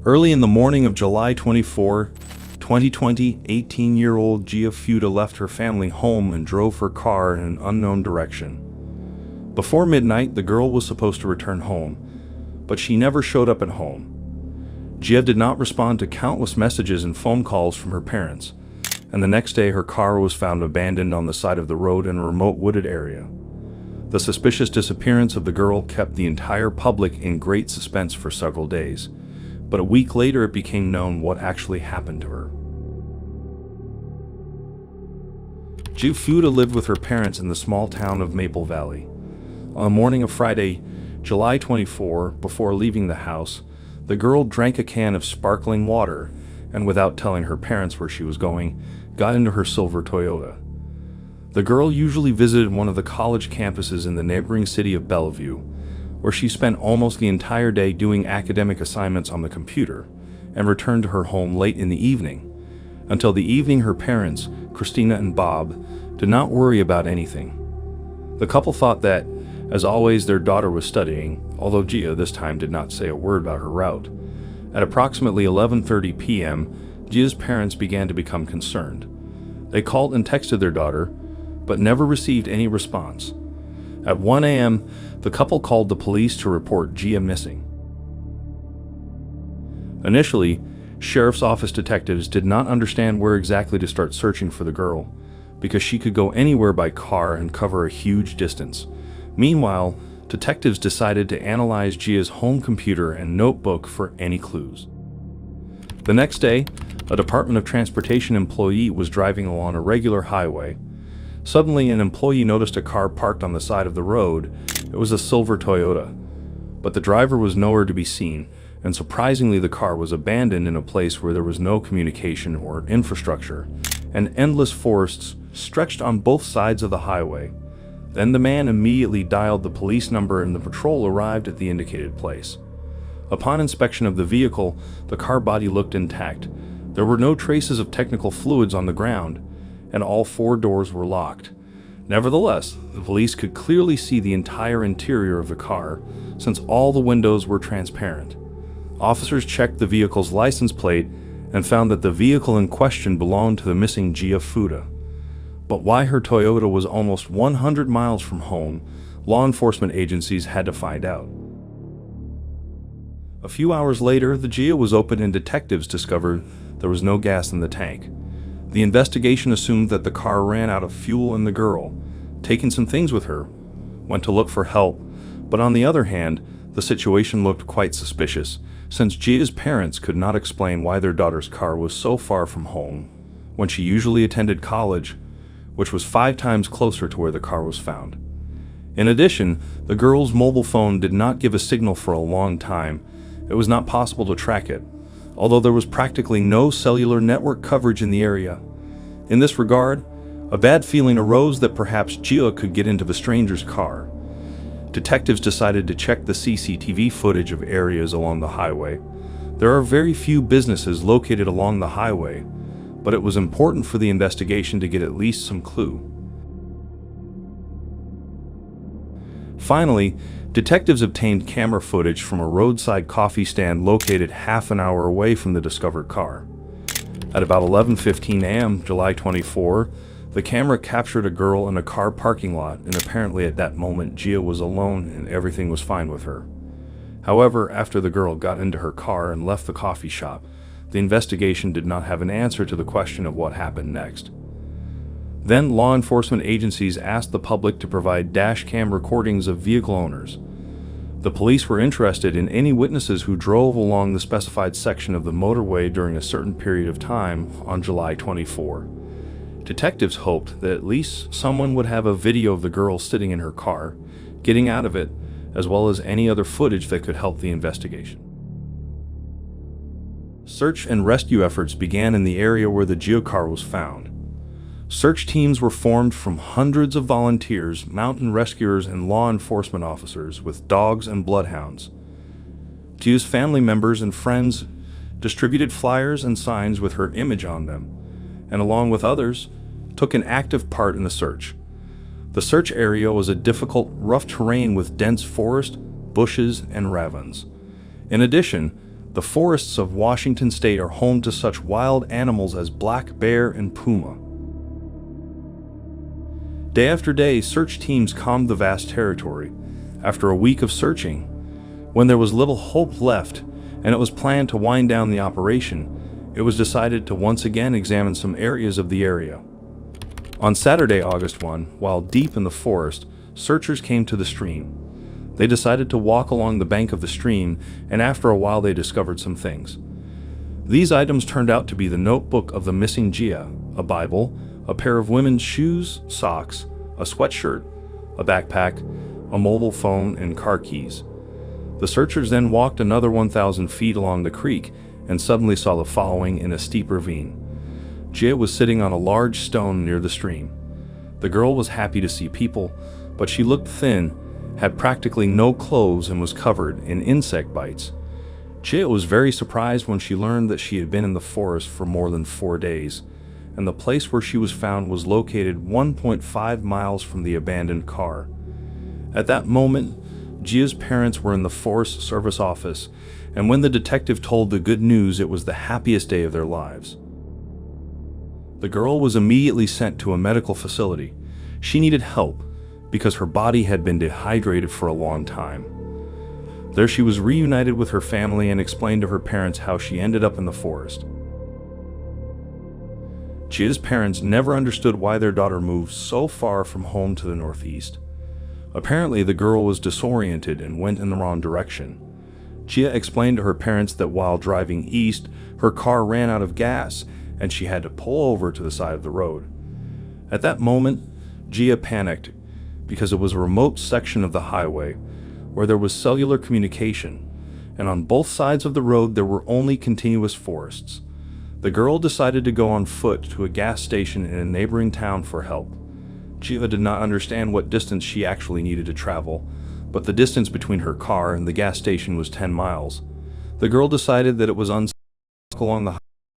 Early in the morning of July 24, 2020, 18-year-old Gia Fuda left her family home and drove her car in an unknown direction. Before midnight, the girl was supposed to return home, but she never showed up at home. Gia did not respond to countless messages and phone calls from her parents, and the next day her car was found abandoned on the side of the road in a remote wooded area. The suspicious disappearance of the girl kept the entire public in great suspense for several days, but a week later it became known what actually happened to her. Gia Fuda lived with her parents in the small town of Maple Valley. On the morning of Friday, July 24, before leaving the house, the girl drank a can of sparkling water and, without telling her parents where she was going, got into her silver Toyota. The girl usually visited one of the college campuses in the neighboring city of Bellevue, where she spent almost the entire day doing academic assignments on the computer, and returned to her home late in the evening. Until the evening, her parents, Christina and Bob, did not worry about anything. The couple thought that, as always, their daughter was studying, although Gia this time did not say a word about her route. At approximately 11:30 p.m., Gia's parents began to become concerned. They called and texted their daughter, but never received any response. At 1 a.m., the couple called the police to report Gia missing. Initially, sheriff's office detectives did not understand where exactly to start searching for the girl, because she could go anywhere by car and cover a huge distance. Meanwhile, detectives decided to analyze Gia's home computer and notebook for any clues. The next day, a Department of Transportation employee was driving along a regular highway. Suddenly, an employee noticed a car parked on the side of the road. It was a silver Toyota, but the driver was nowhere to be seen, and surprisingly the car was abandoned in a place where there was no communication or infrastructure, and endless forests stretched on both sides of the highway. Then the man immediately dialed the police number and the patrol arrived at the indicated place. Upon inspection of the vehicle, the car body looked intact. There were no traces of technical fluids on the ground, and all four doors were locked. Nevertheless, the police could clearly see the entire interior of the car, since all the windows were transparent. Officers checked the vehicle's license plate and found that the vehicle in question belonged to the missing Gia Fuda. But why her Toyota was almost 100 miles from home, law enforcement agencies had to find out. A few hours later, the Gia was opened and detectives discovered there was no gas in the tank. The investigation assumed that the car ran out of fuel and the girl, taking some things with her, went to look for help. But on the other hand, the situation looked quite suspicious, since Gia's parents could not explain why their daughter's car was so far from home when she usually attended college, which was 5 times closer to where the car was found. In addition, the girl's mobile phone did not give a signal for a long time. It was not possible to track it, although there was practically no cellular network coverage in the area. In this regard, a bad feeling arose that perhaps Gia could get into the stranger's car. Detectives decided to check the CCTV footage of areas along the highway. There are very few businesses located along the highway, but it was important for the investigation to get at least some clue. Finally, detectives obtained camera footage from a roadside coffee stand located half an hour away from the discovered car. At about 11:15 a.m., July 24, the camera captured a girl in a car parking lot, and apparently at that moment Gia was alone and everything was fine with her. However, after the girl got into her car and left the coffee shop, the investigation did not have an answer to the question of what happened next. Then law enforcement agencies asked the public to provide dash cam recordings of vehicle owners. The police were interested in any witnesses who drove along the specified section of the motorway during a certain period of time on July 24. Detectives hoped that at least someone would have a video of the girl sitting in her car, getting out of it, as well as any other footage that could help the investigation. Search and rescue efforts began in the area where the Gia car was found. Search teams were formed from hundreds of volunteers, mountain rescuers, and law enforcement officers with dogs and bloodhounds. Gia's family members and friends distributed flyers and signs with her image on them, and along with others, took an active part in the search. The search area was a difficult, rough terrain with dense forest, bushes, and ravines. In addition, The forests of Washington state are home to such wild animals as black bear and puma. Day after day, search teams combed the vast territory. After a week of searching, when there was little hope left and it was planned to wind down the operation, it was decided to once again examine some areas of the area. On Saturday, August 1, while deep in the forest, searchers came to the stream. They decided to walk along the bank of the stream, and after a while they discovered some things. These items turned out to be the notebook of the missing Gia, a Bible, a pair of women's shoes, socks, a sweatshirt, a backpack, a mobile phone, and car keys. The searchers then walked another 1,000 feet along the creek and suddenly saw the following in a steep ravine. Gia was sitting on a large stone near the stream. The girl was happy to see people, but she looked thin, had practically no clothes, and was covered in insect bites. Gia was very surprised when she learned that she had been in the forest for more than 4 days, and the place where she was found was located 1.5 miles from the abandoned car. At that moment, Gia's parents were in the Forest Service office, and when the detective told the good news, it was the happiest day of their lives. The girl was immediately sent to a medical facility. She needed help because her body had been dehydrated for a long time. There she was reunited with her family and explained to her parents how she ended up in the forest. Gia's parents never understood why their daughter moved so far from home to the northeast. Apparently, the girl was disoriented and went in the wrong direction. Gia explained to her parents that while driving east, her car ran out of gas and she had to pull over to the side of the road. At that moment, Gia panicked because it was a remote section of the highway where there was cellular communication, and on both sides of the road there were only continuous forests. The girl decided to go on foot to a gas station in a neighboring town for help. Gia did not understand what distance she actually needed to travel, but the distance between her car and the gas station was 10 miles. The girl decided that it was unsafe along the